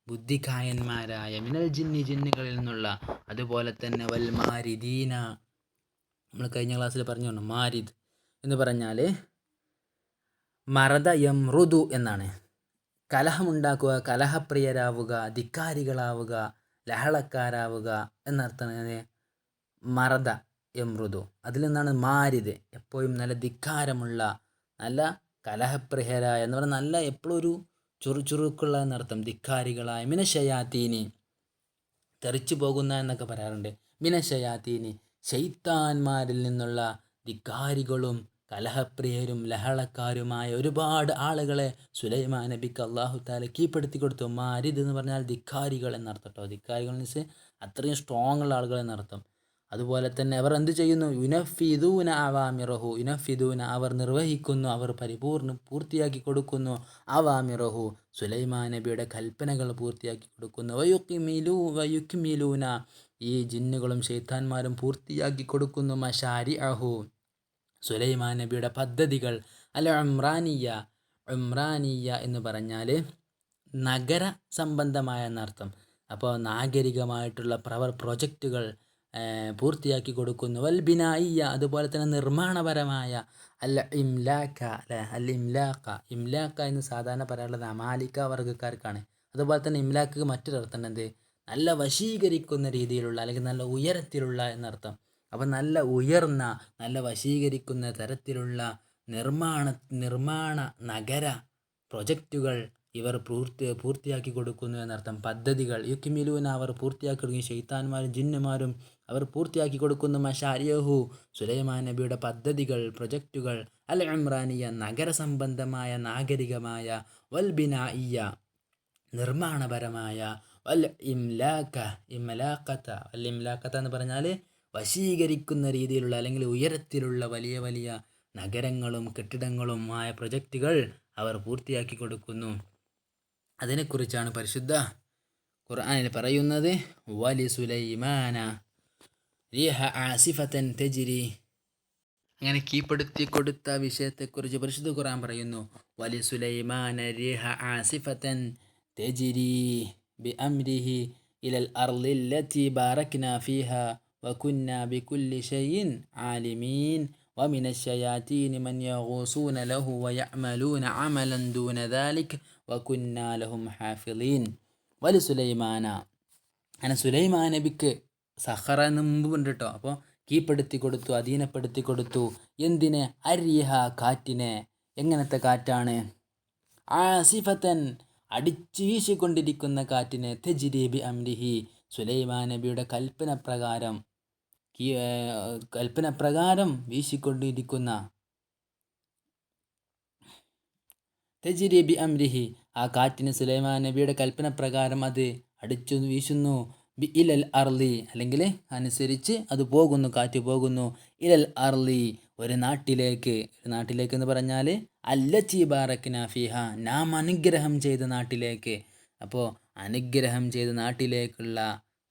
S1: ബുദ്ധികായന്മാരായ മിനൽ ജിന്നുകളിൽ നിന്നുള്ള. അതുപോലെ തന്നെ വൽ മാരിദീന നമ്മൾ കഴിഞ്ഞ ക്ലാസ്സിൽ പറഞ്ഞു, മാരിദ് എന്ന് പറഞ്ഞാൽ മറദ യംറുദു എന്നാണ്. കലഹമുണ്ടാക്കുക, കലഹപ്രിയരാവുക, ധിക്കാരികളാവുക, ലഹളക്കാരാവുക എന്നർത്ഥമാണ് മറദ യംറുദു. അതിൽ നിന്നാണ് മാരിദ്, എപ്പോഴും നല്ല ധിക്കാരമുള്ള നല്ല കലഹപ്രിയരായ എന്ന് പറഞ്ഞാൽ നല്ല എപ്പോഴും ഒരു ചുറുചുറുക്കുള്ള എന്നർത്ഥം. ധിക്കാരികളായ മിനശയാത്തീനി തെറിച്ചു പോകുന്ന എന്നൊക്കെ പറയാറുണ്ട്. മിനശയാത്തീനി ശൈത്താന്മാരിൽ നിന്നുള്ള ധിക്കാരികളും കലഹപ്രിയരും ലഹളക്കാരുമായ ഒരുപാട് ആളുകളെ സുലൈമാൻ നബിക്ക് അല്ലാഹു തആല കീഴ്പ്പെടുത്തി കൊടുത്തു. മാരിദ് എന്ന് പറഞ്ഞാൽ ധിക്കാരികൾ എന്നർത്ഥം കേട്ടോ. ധിക്കാരികൾ മീൻസ് അത്രയും സ്ട്രോങ് ഉള്ള ആളുകൾ എന്നർത്ഥം. അതുപോലെ തന്നെ അവർ എന്ത് ചെയ്യുന്നു? യുനഫിദൂന അവാമിറഹു യുനഫിദൂന അവർ നിർവഹിക്കുന്നു, അവർ പൂർത്തിയാക്കി കൊടുക്കുന്നു. അവാമിറഹു സുലൈമാൻ നബിയുടെ കൽപ്പനകൾ പൂർത്തിയാക്കി കൊടുക്കുന്നു. വയുക്മിലൂന ഈ ജിന്നുകളും ശൈത്താന്മാരും പൂർത്തിയാക്കി കൊടുക്കുന്നു. മശാരിഅഹു സുലൈമാൻ നബിയുടെ പദ്ധതികൾ. അൽ ഉംറാനിയ എന്ന് പറഞ്ഞാൽ നഗര സംബന്ധമായ എന്നർത്ഥം. അപ്പോൾ നാഗരികമായിട്ടുള്ള പ്രൊജക്റ്റുകൾ പൂർത്തിയാക്കി കൊടുക്കുന്നു. വൽ ബിനായിയ അതുപോലെ തന്നെ നിർമ്മാണപരമായ അൽ ഇംലാക്ക എന്ന് സാധാരണ പറയാനുള്ളത് അമാലിക്ക വർഗ്ഗക്കാർക്കാണ്. അതുപോലെ തന്നെ ഇംലാക്ക് മറ്റൊരർത്ഥം എന്ത്? നല്ല വശീകരിക്കുന്ന രീതിയിലുള്ള അല്ലെങ്കിൽ നല്ല ഉയരത്തിലുള്ള എന്നർത്ഥം. അപ്പം നല്ല ഉയർന്ന നല്ല വശീകരിക്കുന്ന തരത്തിലുള്ള നിർമ്മാണ നഗര പ്രൊജക്റ്റുകൾ ഇവർ പൂർത്തിയാക്കി കൊടുക്കുന്നു എന്നർത്ഥം. പദ്ധതികൾ യുക്മിലൂന അവർ പൂർത്തിയാക്കി കൊടുക്കും. ശൈത്താന്മാരും ജിന്നുമാരും അവർ പൂർത്തിയാക്കി കൊടുക്കുന്നു. മശാരിയഹു സുലൈമാൻ നബിയുടെ പദ്ധതികൾ പ്രൊജക്റ്റുകൾ. അൽ ഇമ്രാനിയ നഗര സംബന്ധമായ നാഗരികമായ. വൽ ബിനായിയ നിർമ്മാണപരമായ. വൽ ഇംലാക്കത്ത എന്ന് പറഞ്ഞാൽ വശീകരിക്കുന്ന രീതിയിലുള്ള അല്ലെങ്കിൽ ഉയരത്തിലുള്ള വലിയ വലിയ നഗരങ്ങളും കെട്ടിടങ്ങളുമായ പ്രൊജക്റ്റുകൾ അവർ പൂർത്തിയാക്കി കൊടുക്കുന്നു. അതിനെക്കുറിച്ചാണ് പരിശുദ്ധ ഖുർആനിൽ പറയുന്നത്. വലി സുലൈമാന റിഹ ആസിഫതൻ തജ്രി. അങ്ങനെ കീഴ്പ്പെടുത്തി കൊടുത്ത വിഷയത്തെക്കുറിച്ച് പരിശുദ്ധ ഖുർആൻ പറയുന്നു. വലി സുലൈമാന റിഹ ആസിഫതൻ തജ്രി ബിഅംരിഹി ഇലൽ അർളില്ലതി ബാറക്നാ ഫീഹാ വകുന്നാ ബികുല്ലി ഷൈഇൻ ആലിമീൻ വമിനശ് ശയാതീനി മൻ യഗൂസൂന ലഹു വയഅമലൂന അമലൻ ദൂന ദാലിക വകുന്നാ ലഹും ഹാഫിളീൻ. വലി സുലൈമാന അങ്ങനെ സുലൈമാൻ നബിക്ക് സഖറ എന്ന് മുമ്പ് ഉണ്ട് കേട്ടോ. അപ്പോൾ കീഴ്പ്പെടുത്തി കൊടുത്തു, അധീനപ്പെടുത്തി കൊടുത്തു. എന്തിനെ? അരിഹ കാറ്റിനെ. എങ്ങനത്തെ കാറ്റാണ്? ആസിഫത്തൻ അടിച്ചു വീശിക്കൊണ്ടിരിക്കുന്ന കാറ്റിനെ. തജ്രി ബിഅംരിഹി സുലൈമാൻ നബിയുടെ കൽപ്പന പ്രകാരം വീശിക്കൊണ്ടിരിക്കുന്ന. തജ്രി ബിഅംരിഹി ആ കാറ്റിന് സുലൈമാൻ നബിയുടെ കൽപ്പന പ്രകാരം അത് അടിച്ചു വീശുന്നു. ബി ഇലൽ അർളി അല്ലെങ്കിൽ അനുസരിച്ച് അത് പോകുന്നു, കാറ്റ് പോകുന്നു. ഇലൽ അർളി ഒരു നാട്ടിലേക്ക് എന്ന് പറഞ്ഞാൽ അല്ലത്തി ബാറക്നാ ഫീഹ നാം അനുഗ്രഹം ചെയ്ത നാട്ടിലേക്ക്. അപ്പോൾ അനുഗ്രഹം ചെയ്ത നാട്ടിലേക്കുള്ള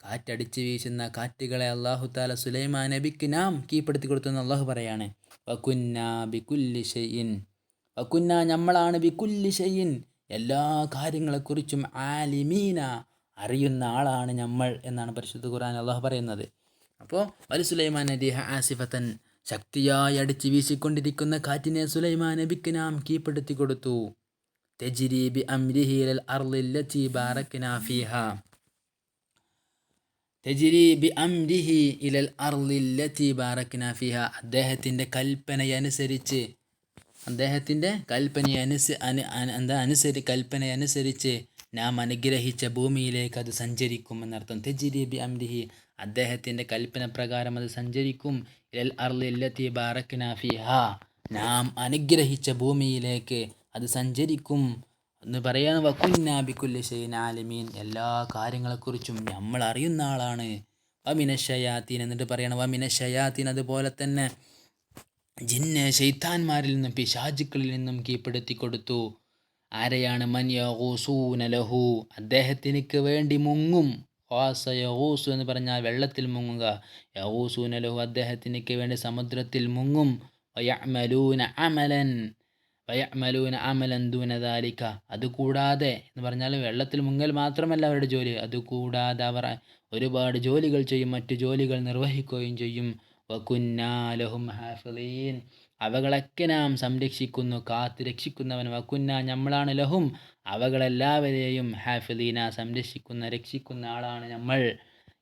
S1: കാറ്റടിച്ച് വീശുന്ന കാറ്റുകളെ അല്ലാഹു തആല സുലൈമാൻ നബിക്ക് നാം കീഴ്പ്പെടുത്തി കൊടുത്തു എന്ന് അല്ലാഹു പറയാണ്. വകുന്നാ ബികുല്ലി ഷൈഇൻ വകുന്നാ നമ്മളാണ് ബികുല്ലി ഷൈഇൻ എല്ലാ കാര്യങ്ങളെക്കുറിച്ചും ആലിമീന അറിയുന്ന ആളാണ് നമ്മൾ എന്നാണ് പരിശുദ്ധ ഖുർആൻ അല്ലാഹു പറയുന്നത്. അപ്പോൾ വലി സുലൈമാൻ റിഹ ആസിഫത്തൻ ശക്തിയായി അടിച്ച് വീശിക്കൊണ്ടിരിക്കുന്ന കാറ്റിനെ സുലൈമാൻ നബിക്ക് നാം കീഴ്പ്പെടുത്തി കൊടുത്തു. തജ്രി ബിഅംരിഹി ഇലൽ അർളില്ലതി ബാറക്നാ ഫീഹാ തജ്രി ബിഅംരിഹി ഇലൽ അർളില്ലതി ബാറക്നാ ഫീഹാ അദ്ദേഹത്തിൻ്റെ കൽപ്പനയനുസരിച്ച് നാം അനുഗ്രഹിച്ച ഭൂമിയിലേക്ക് അത് സഞ്ചരിക്കും എന്നർത്ഥം. തജ്രി ബിഅംരിഹി അദ്ദേഹത്തിൻ്റെ കൽപ്പന പ്രകാരം അത് സഞ്ചരിക്കും. ഇലൽ അർളി അല്ലത്തി ബാറക്നാ ഫീഹാ, നാം അനുഗ്രഹിച്ച ഭൂമിയിലേക്ക് അത് സഞ്ചരിക്കും എന്ന് പറയാൻ. വകുന്നാ ബികുല്ലി ഷൈഇൻ ആലിമീൻ, എല്ലാ കാര്യങ്ങളെക്കുറിച്ചും നമ്മൾ അറിയുന്ന ആളാണ്. വമിനശയാത്തീൻ, എന്നിട്ട് പറയണം വമിനശയാത്തീൻ, അതുപോലെ തന്നെ ശൈത്താന്മാരിൽ നിന്നും പിശാചുക്കളിൽ നിന്നും കീഴ്പ്പെടുത്തി കൊടുത്തു. ആരെയാണ്? മൻ യഗൂസൂന ലഹു, അദ്ദേഹത്തിനു വേണ്ടി മുങ്ങും. യഗൂസു എന്ന് പറഞ്ഞാൽ വെള്ളത്തിൽ മുങ്ങുക. യഗൂസൂന ലഹു, അദ്ദേഹത്തിനു വേണ്ടി സമുദ്രത്തിൽ മുങ്ങും. വയഅമലൂന അമലൻ ദൂന ദാലിക, അതുകൂടാതെ എന്ന് പറഞ്ഞാൽ വെള്ളത്തിൽ മുങ്ങൽ മാത്രമല്ല അവരുടെ ജോലി, അതുകൂടാതെ അവർ ഒരുപാട് ജോലികൾ ചെയ്യും, മറ്റു ജോലികൾ നിർവഹിക്കുകയും ചെയ്യും. വകുന്നാ ലഹും ഹാഫിളീൻ, അവകളൊക്കെ നാം സംരക്ഷിക്കുന്നു, കാത്തു രക്ഷിക്കുന്നവൻ. വകുന്ന, നമ്മളാണ്, ലഹും, അവകളെല്ലാവരെയും, ഹാഫിളീന, സംരക്ഷിക്കുന്ന രക്ഷിക്കുന്ന ആളാണ് നമ്മൾ.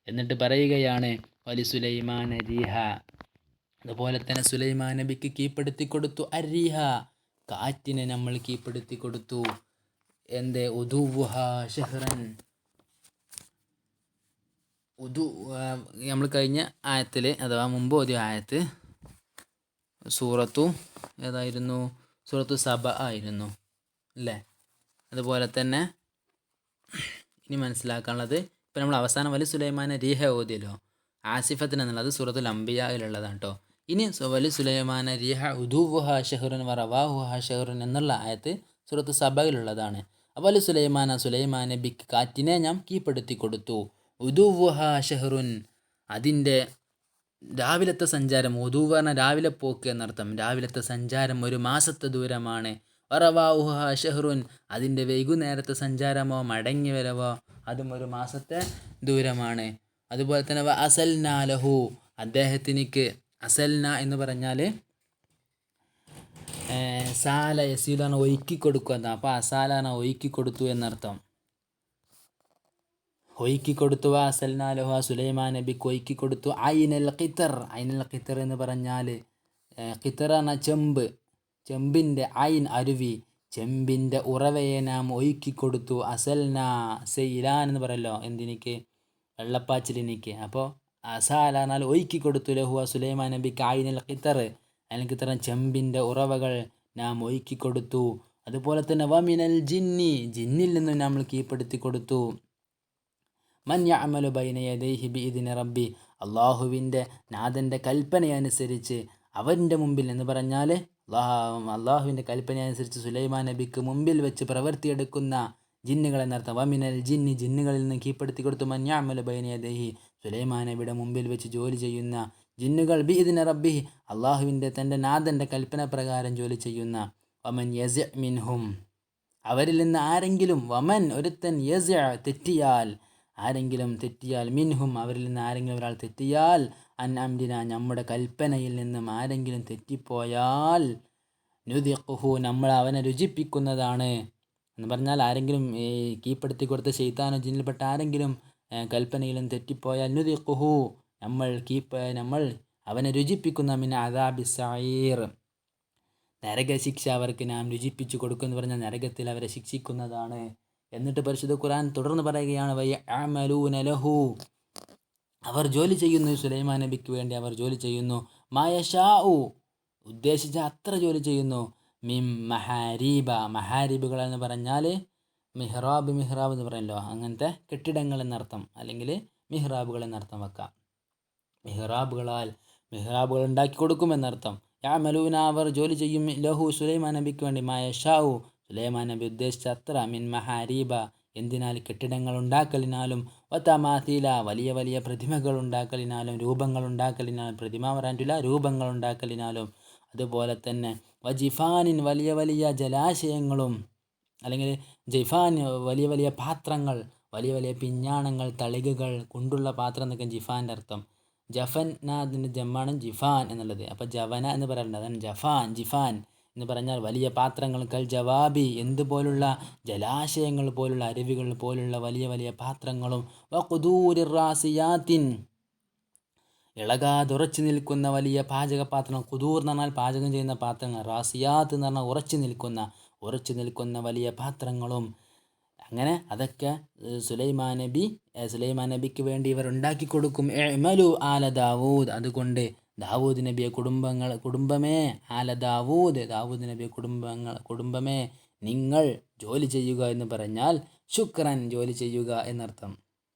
S1: എന്നിട്ട് പറയുകയാണ് വലി സുലൈമാൻ അരീഹ, അതുപോലെ തന്നെ സുലൈമാൻ നബിക്ക് കീഴ്പ്പെടുത്തി കൊടുത്തു അരീഹ, കാറ്റിനെ നമ്മൾ കീഴ്പ്പെടുത്തി കൊടുത്തു. എന്ത്? ഉദുവുഹ ഷഹ്റൻ, നമ്മൾ കഴിഞ്ഞ ആയത്തിൽ അഥവാ മുമ്പ് ഓതിയ ആയത്ത് ഏതായിരുന്നു? സൂറത്തു സബ ആയിരുന്നു അല്ലേ? അതുപോലെ തന്നെ ഇനി മനസ്സിലാക്കാനുള്ളത്, ഇപ്പം നമ്മൾ അവസാനം വലി സുലൈമാനെ റീഹ ഓതിയല്ലോ, ആസിഫത്തിന് എന്നുള്ളത് സൂറത്തുൽ അംബിയായിലുള്ളതാണ് കേട്ടോ. ഇനി വലി സുലൈമാന റീഹ ഉദുവുഹ ഷഹ്റുൻ വറവാഹുഹ ഷഹ്റുൻ എന്നുള്ള ആയത്ത് സൂറത്ത് സബയിലുള്ളതാണ്. അപ്പോൾ വലി സുലൈമാൻ നബിക്ക് കാറ്റിനെ ഞാൻ കീഴ്പ്പെടുത്തി കൊടുത്തു. ഉദുവുഹ ഷഹ്റുൻ, അതിൻ്റെ രാവിലത്തെ സഞ്ചാരം, ഉദുവ് പറഞ്ഞാൽ രാവിലെ പോക്ക് എന്നർത്ഥം, രാവിലത്തെ സഞ്ചാരം 1 മാസത്തെ ദൂരമാണ്. വറവാഹുഹ ഷഹ്റുൻ, അതിൻ്റെ വൈകുന്നേരത്തെ സഞ്ചാരമോ മടങ്ങി വരവോ അതും 1 മാസത്തെ ദൂരമാണ്. അതുപോലെ തന്നെ അസൽനാ ലഹു, അദ്ദേഹത്തിനിക്ക്, അസൽന എന്ന് പറഞ്ഞാൽ സാല യസീലാണ് ഒഴുക്കി കൊടുക്കുക എന്നാണ്. അപ്പോൾ അസാലാണ് ഒഴുക്കി കൊടുത്തു എന്നർത്ഥം, ഒഴുക്കി കൊടുത്തു. അസൽനാ ലഹു, സുലൈമാൻ നബിക്ക് ഒഴുക്കി കൊടുത്തു. ഐനൽ ഖിത്തർ എന്ന് പറഞ്ഞാൽ, ഖിത്തർ എന്ന ചെമ്പിൻ്റെ, ഐൻ അരുവി, ചെമ്പിൻ്റെ ഉറവയെ നാം ഒഴുക്കി കൊടുത്തു. അസൽന സെയ്ലാൻ എന്ന് പറയല്ലോ, എന്തിനിക്ക്? വെള്ളപ്പാച്ചിലിനിക്ക്. അപ്പോൾ അസാല എന്നാൽ ഒഴുക്കി കൊടുത്തു. ലഹുവ സുലൈമാൻ നബിക്ക് ഐനൽ ഖിത്തർ, ഖിത്തർ ചെമ്പിൻ്റെ ഉറവകൾ നാം ഒഴുക്കി കൊടുത്തു. അതുപോലെ തന്നെ വമിനൽ ജിന്നിൽ നിന്നും നമ്മൾ കീഴ്പ്പെടുത്തി കൊടുത്തു. മൻ യഅമലു ബൈന യദൈഹി ബിഇദ്നി റബ്ബി, അള്ളാഹുവിൻ്റെ നാഥൻ്റെ കൽപ്പനയനുസരിച്ച് അവൻ്റെ മുമ്പിൽ എന്ന് പറഞ്ഞാൽ അള്ളാഹുവിൻ്റെ കൽപ്പനയനുസരിച്ച് സുലൈമാൻ നബിക്ക് മുമ്പിൽ വെച്ച് പ്രവർത്തിയെടുക്കുന്ന ജിന്നുകളെന്നർത്ഥം. വമിനൽ ജിന്നുകളിൽ നിന്ന് കീഴ്പ്പെടുത്തി കൊടുത്തു. മൻ യഅമലു ബൈന യദൈഹി, സുലൈമാൻ നബിയുടെ മുമ്പിൽ വെച്ച് ജോലി ചെയ്യുന്ന ജിന്നുകൾ. ബിഇദ്നി റബ്ബി, അള്ളാഹുവിൻ്റെ തൻ്റെ നാഥൻ്റെ കൽപ്പന പ്രകാരം ജോലി ചെയ്യുന്ന. വമൻ യസിഅ മിൻഹും, അവരിൽ നിന്ന് ആരെങ്കിലും, വമൻ ഒരുത്തൻ, യസിഅ തെറ്റിയാൽ, ആരെങ്കിലും തെറ്റിയാൽ, മിൻഹും അവരിൽ നിന്ന് ആരെങ്കിലും ഒരാൾ തെറ്റിയാൽ, അൻ അംരിന നമ്മുടെ കൽപ്പനയിൽ നിന്നും ആരെങ്കിലും തെറ്റിപ്പോയാൽ, നുദിഖുഹു നമ്മൾ അവനെ രുചിപ്പിക്കുന്നതാണ് എന്ന് പറഞ്ഞാൽ, ആരെങ്കിലും കീഴ്പ്പെടുത്തി കൊടുത്ത ശൈത്താനോ ജിന്നിൽപ്പെട്ട ആരെങ്കിലും കൽപ്പനയിലും തെറ്റിപ്പോയാൽ, നുദിഖുഹു നമ്മൾ അവനെ രുചിപ്പിക്കുന്ന, മിൻ അദാബി സഈർ, നരകശിക്ഷ അവർക്ക് നാം രുചിപ്പിച്ചു കൊടുക്കുമെന്ന് പറഞ്ഞാൽ നരകത്തിൽ അവരെ ശിക്ഷിക്കുന്നതാണ്. എന്നിട്ട് പരിശുദ്ധ ഖുർആൻ തുടർന്ന് പറയുകയാണ്, വയഅമലൂന ലഹു, അവർ ജോലി ചെയ്യുന്നു, സുലൈമാൻ നബിക്ക് വേണ്ടി അവർ ജോലി ചെയ്യുന്നു. മായശാഉ, ഉദ്ദേശിച്ച അത്ര ജോലി ചെയ്യുന്നു. മിം മഹാരീബുകൾ എന്ന് പറഞ്ഞാൽ മിഹ്റാബ് എന്ന് പറയല്ലോ, അങ്ങനത്തെ കെട്ടിടങ്ങൾ എന്നർത്ഥം, അല്ലെങ്കിൽ മിഹ്റാബുകൾ എന്നർത്ഥം വെക്കാം. മിഹ്റാബുകൾ ഉണ്ടാക്കി കൊടുക്കുമെന്നർത്ഥം. യഅമലൂന അവർ ജോലി ചെയ്യും, ലഹു സുലൈമാൻ നബിക്ക് വേണ്ടി, മായശാഉ സുലൈമാൻ നബി ഉദ്ദേശിച്ച അത്ര, മിൻ മഹാരീബ എന്തിനാൽ കെട്ടിടങ്ങൾ ഉണ്ടാക്കലിനാലും, വതമാതീല വലിയ വലിയ പ്രതിമകൾ ഉണ്ടാക്കലിനാലും, രൂപങ്ങൾ ഉണ്ടാക്കലിനാലും, പ്രതിമ പറയാനില്ല, രൂപങ്ങൾ ഉണ്ടാക്കലിനാലും, അതുപോലെ തന്നെ വജിഫാനിൻ വലിയ വലിയ ജലാശയങ്ങളും, അല്ലെങ്കിൽ ജിഫാൻ വലിയ വലിയ പാത്രങ്ങൾ, വലിയ വലിയ പിഞ്ഞാണങ്ങൾ, തളികകൾ കൊണ്ടുള്ള പാത്രം എന്നൊക്കെ ജിഫാൻ്റെ അർത്ഥം. ജഫൻ അതിൻ്റെ ജമ്മാണ് ജിഫാൻ എന്നുള്ളത്. അപ്പോൾ ജവന എന്ന് പറയുന്നത് അതാണ് ജിഫാൻ എന്ന് പറഞ്ഞാൽ വലിയ പാത്രങ്ങൾ. കൽ ജവാബി എന്തുപോലുള്ള ജലാശയങ്ങൾ പോലുള്ള, അരുവികൾ പോലുള്ള വലിയ വലിയ പാത്രങ്ങളും. വഖുദൂരി റാസിയാത്തിൻ ഇളകാതുറച്ചു നിൽക്കുന്ന വലിയ പാചകപാത്രം. ഖുദൂർ എന്ന് പറഞ്ഞാൽ പാചകം ചെയ്യുന്ന പാത്രങ്ങൾ, റാസിയാത്ത് എന്ന് പറഞ്ഞാൽ ഉറച്ചു നിൽക്കുന്ന വലിയ പാത്രങ്ങളും. അങ്ങനെ അതൊക്കെ സുലൈമാൻ നബിക്ക് വേണ്ടി ഇവർ ഉണ്ടാക്കി കൊടുക്കും. ഇഅ്മലു ആല ദാവൂദ്, അതുകൊണ്ട് ദാവൂദ് നബിയെ കുടുംബമേ, ആല ദാവൂദ് നബിയെ കുടുംബമേ നിങ്ങൾ ജോലി ചെയ്യുക എന്ന് പറഞ്ഞാൽ ശുക്രൻ, ജോലി ചെയ്യുക എന്നർത്ഥം.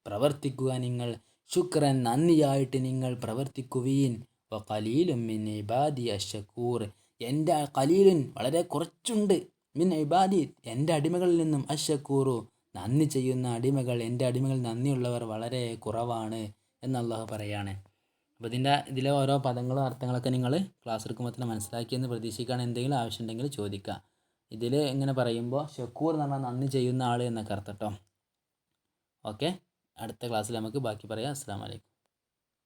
S1: പ്രവർത്തിക്കുക നിങ്ങൾ, ശുക്രൻ നന്ദിയായിട്ട് നിങ്ങൾ പ്രവർത്തിക്കുവീൻ. വഖലീലുൻ മിൻ ഇബാദി അശ്ശകൂർ, എൻ്റെ ഖലീലുൻ വളരെ കുറച്ചുണ്ട്, മിൻ ഇബാദി എൻ്റെ അടിമകളിൽ നിന്നും, അശ്ശക്കൂറു നന്ദി ചെയ്യുന്ന അടിമകൾ, എൻ്റെ അടിമകൾ നന്ദിയുള്ളവർ വളരെ കുറവാണ് എന്ന് അള്ളാഹു പറയാണ്. അപ്പോൾ ഇതിലെ ഓരോ പദങ്ങളും അർത്ഥങ്ങളൊക്കെ നിങ്ങൾ ക്ലാസ് എടുക്കുമ്പോൾ തന്നെ മനസ്സിലാക്കിയെന്ന് പ്രതീക്ഷിക്കുകയാണ്. എന്തെങ്കിലും ആവശ്യമുണ്ടെങ്കിൽ ചോദിക്കുക. ഇതിൽ ഇങ്ങനെ പറയുമ്പോൾ ഷക്കൂർ എന്ന് പറഞ്ഞാൽ നന്ദി ചെയ്യുന്ന ആൾ എന്നൊക്കെ അർത്ഥം കേട്ടോ. ഓക്കെ, അടുത്ത ക്ലാസ്സിൽ നമുക്ക് ബാക്കി പറയാം. അസ്സലാമു അലൈക്കും.